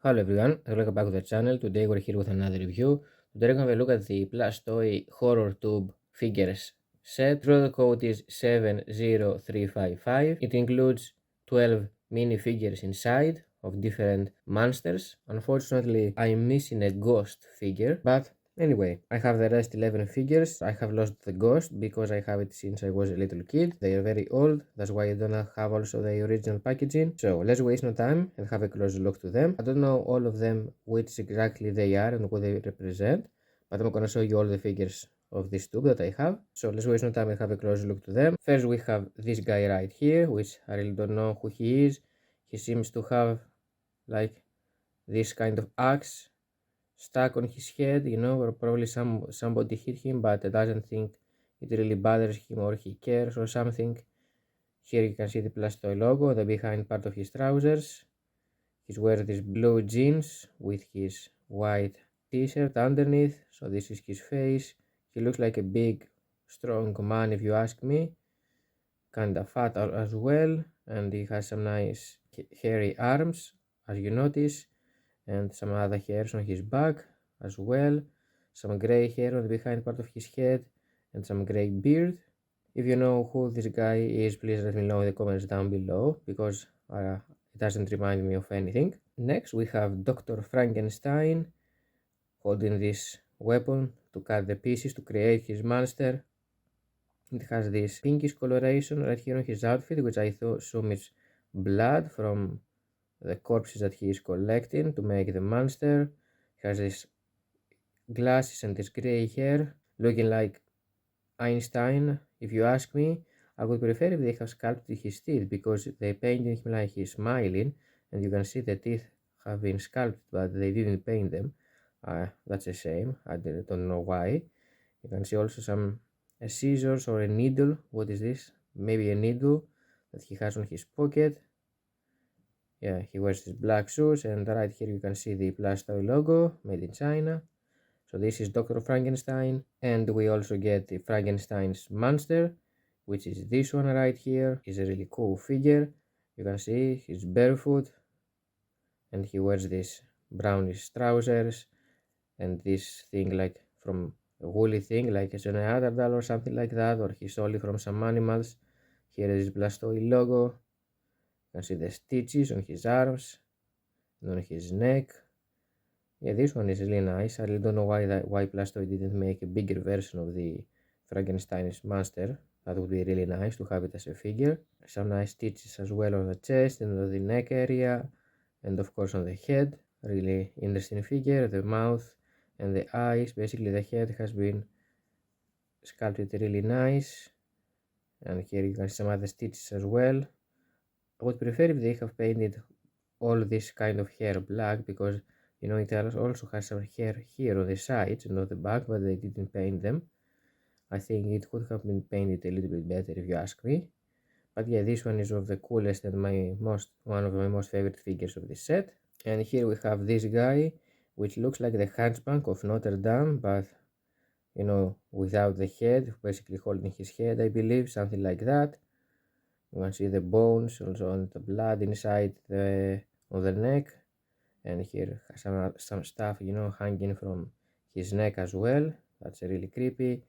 Hello everyone, welcome back to the channel. Today we're here with another review. Today we're going to have a look at the Plastoy Horror Tube Figures set. The code is 70355. It includes 12 minifigures inside of different monsters. Unfortunately, I'm missing a ghost figure, but anyway, I have the rest 11 figures. I have lost the ghost because I have it since I was a little kid. They are very old, that's why I don't have also the original packaging. So let's waste no time and have a closer look to them. I don't know all of them which exactly they are and what they represent, but I'm gonna show you all the figures of this tube that I have. So let's waste no time and have a closer look to them. First we have this guy right here, which I really don't know who he is. He seems to have like this kind of axe stuck on his head, or probably somebody hit him, but I doesn't think it really bothers him or he cares or something. Here you can see the Plastoy logo, the behind part of his trousers. He's wearing these blue jeans with his white t-shirt underneath, so this is his face. He looks like a big, strong man if you ask me. Kinda fat as well, and he has some nice hairy arms, as you notice, and some other hairs on his back as well, some gray hair on the behind part of his head, and some gray beard. If you know who this guy is, please let me know in the comments down below, because it doesn't remind me of anything. Next we have Dr. Frankenstein holding this weapon to cut the pieces to create his monster. It has this pinkish coloration right here on his outfit, which I assume is blood from the corpses that he is collecting to make the monster. He has these glasses and this gray hair, looking like Einstein. If you ask me, I would prefer if they have sculpted his teeth, because they painted him like he's smiling, and you can see the teeth have been sculpted, but they didn't paint them. That's a shame. I don't know why. You can see also some scissors or a needle. What is this? Maybe a needle that he has on his pocket. Yeah, he wears these black shoes, and right here you can see the Plastoy logo, made in China. So this is Dr. Frankenstein, and we also get the Frankenstein's monster, which is this one right here. He's a really cool figure. You can see he's barefoot, and he wears these brownish trousers, and this thing like from a woolly thing, like a Neanderthal or something like that, or he's only from some animals. Here is Plastoy logo. You can see the stitches on his arms and on his neck. Yeah, this one is really nice. I really don't know why Plastoy didn't make a bigger version of the Frankenstein's monster. That would be really nice to have it as a figure. Some nice stitches as well on the chest and on the neck area, and of course on the head. Really interesting figure. The mouth and the eyes. Basically the head has been sculpted really nice. And here you can see some other stitches as well. I would prefer if they have painted all this kind of hair black, because it also has some hair here on the sides and not the back, but they didn't paint them. I think it could have been painted a little bit better if you ask me. But yeah, this one is of the coolest and one of my most favorite figures of this set. And here we have this guy, which looks like the Hunchback of Notre Dame, but without the head, basically holding his head, I believe, something like that. You can see the bones, also on the blood inside on the neck, and here some stuff hanging from his neck as well. That's really creepy.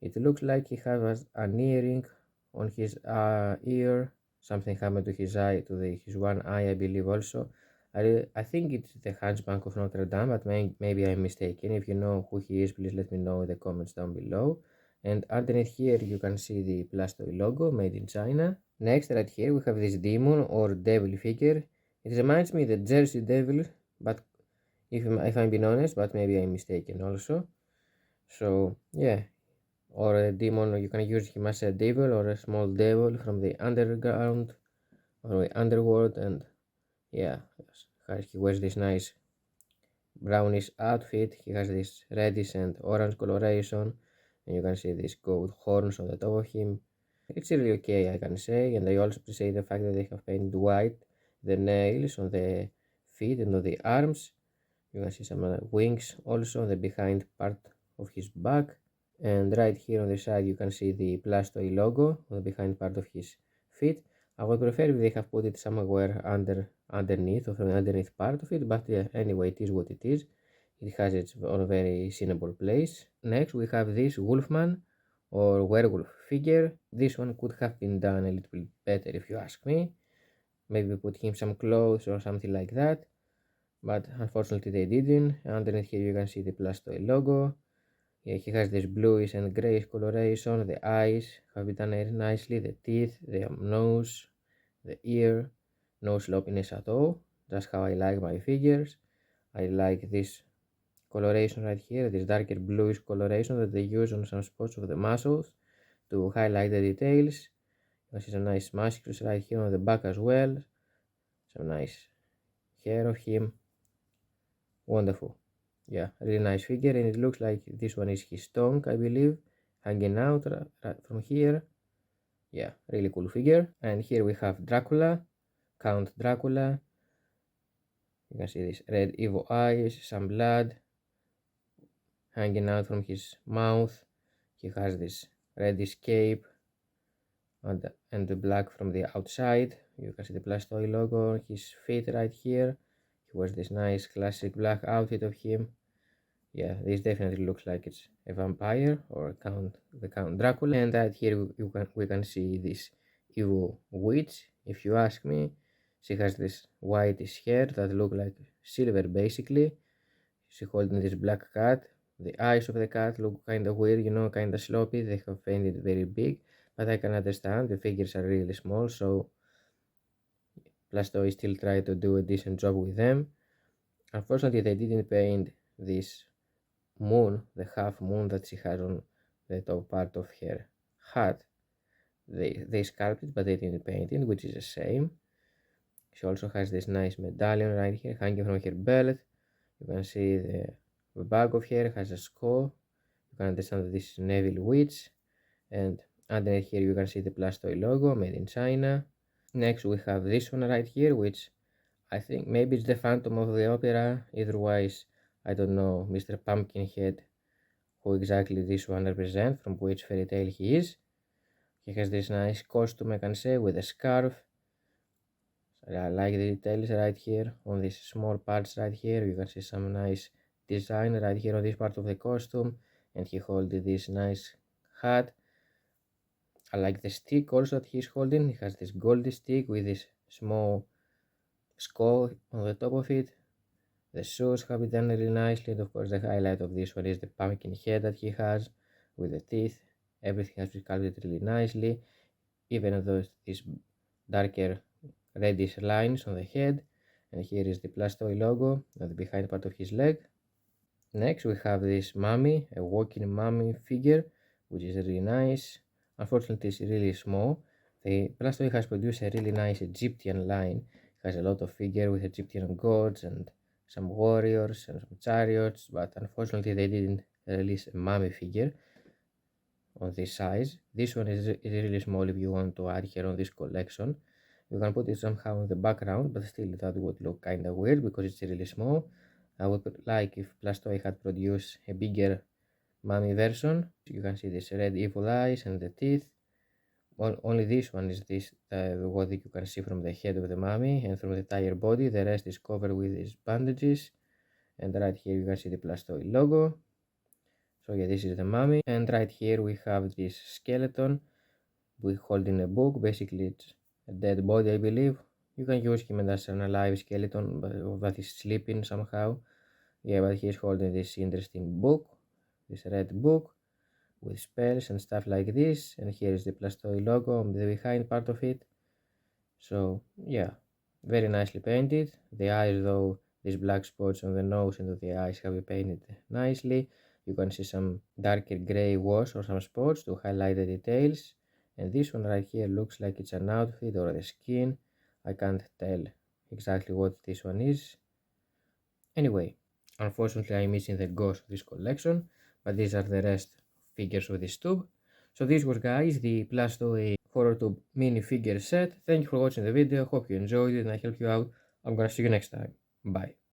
It looks like he has an earring on his ear. Something happened to his eye, to his one eye, I believe. Also, I think it's the Hunchback of Notre Dame, but maybe I'm mistaken. If you know who he is, please let me know in the comments down below. And underneath here you can see the Plastoy logo, made in China. Next, right here we have this demon or devil figure. It reminds me of the Jersey Devil, but if I'm being honest, but maybe I'm mistaken also. So yeah, or a demon, you can use him as a devil or a small devil from the underground or the underworld. And yeah, he wears this nice brownish outfit. He has this reddish and orange coloration, and you can see these gold horns on the top of him. It's really okay, I can say, and I also appreciate the fact that they have painted white the nails on the feet and on the arms. You can see some wings also on the behind part of his back. And right here on the side you can see the Plastoy logo on the behind part of his feet. I would prefer if they have put it somewhere underneath or from the underneath part of it, but yeah, anyway, it is what it is. It has its own very reasonable place. Next, we have this Wolfman or werewolf figure. This one could have been done a little bit better if you ask me. Maybe put him some clothes or something like that, but unfortunately they didn't. Underneath here you can see the Plastoy logo. Yeah, he has this bluish and grayish coloration. The eyes have been done nicely. The teeth, the nose, the ear, no sloppiness at all. That's how I like my figures. I like this coloration right here, this darker bluish coloration that they use on some spots of the muscles to highlight the details. You can see some nice muscles right here on the back as well. Some nice hair of him. Wonderful. Yeah, really nice figure, and it looks like this one is his tongue, I believe, hanging out from here. Yeah, really cool figure. And here we have Dracula, Count Dracula. You can see this red evil eyes, some blood hanging out from his mouth. He has this reddish cape and the black from the outside. You can see the Plastoy logo on his feet right here. He wears this nice classic black outfit of him. Yeah, this definitely looks like it's a vampire or the Count Dracula. And right here we can see this evil witch, if you ask me. She has this whitish hair that look like silver basically. She holding this black cat. The eyes of the cat look kind of weird, you know, kind of sloppy. They have painted very big, but I can understand the figures are really small, so Plastoy still try to do a decent job with them. Unfortunately, they didn't paint this moon, the half moon that she has on the top part of her hat. They sculpted, but they didn't paint it, which is a shame. She also has this nice medallion right here hanging from her belt. You can see the back of her has a skull. You can understand that this is an evil witch. And underneath here you can see the Plastoy logo made in China. Next we have this one right here, which I think maybe it's the Phantom of the Opera. Otherwise, I don't know, Mr. Pumpkinhead, who exactly this one represents, from which fairy tale he is. He has this nice costume, I can say, with a scarf. I like the details right here on these small parts right here. You can see some nice design right here on this part of the costume, and he holds this nice hat. I like the stick also that he's holding. He has this goldy stick with this small skull on the top of it. The shoes have been done really nicely, and of course the highlight of this one is the pumpkin head that he has with the teeth. Everything has been sculpted really nicely, even though these darker reddish lines on the head. And here is the Plastoy logo at the behind part of his leg. Next we have this mummy, a walking mummy figure, which is really nice. Unfortunately it's really small. The Plastoy has produced a really nice Egyptian line. It has a lot of figure with Egyptian gods and some warriors and some chariots, but unfortunately they didn't release a mummy figure on this size. This one is really small if you want to add here on this collection. You can put it somehow in the background, but still that would look kinda weird because it's really small. I would like if Plastoy had produced a bigger mummy version. You can see this red evil eyes and the teeth. Only this one is what you can see from the head of the mummy and from the entire body. The rest is covered with these bandages. And right here you can see the Plastoy logo. So yeah, this is the mummy. And right here we have this skeleton with holding a book. Basically it's a dead body, I believe. You can use him as an alive skeleton, but that is sleeping somehow. Yeah, but he's holding this interesting book, this red book with spells and stuff like this. And here is the Plastoy logo on the behind part of it. So yeah, very nicely painted. The eyes though, these black spots on the nose and on the eyes have been painted nicely. You can see some darker grey wash or some spots to highlight the details. And this one right here looks like it's an outfit or a skin. I can't tell exactly what this one is. Anyway, unfortunately I'm missing the ghost of this collection, but these are the rest figures of this tube. So this was, guys, the Plastoy horror tube mini figure set. Thank you for watching the video, hope you enjoyed it and I helped you out. I'm gonna see you next time. Bye.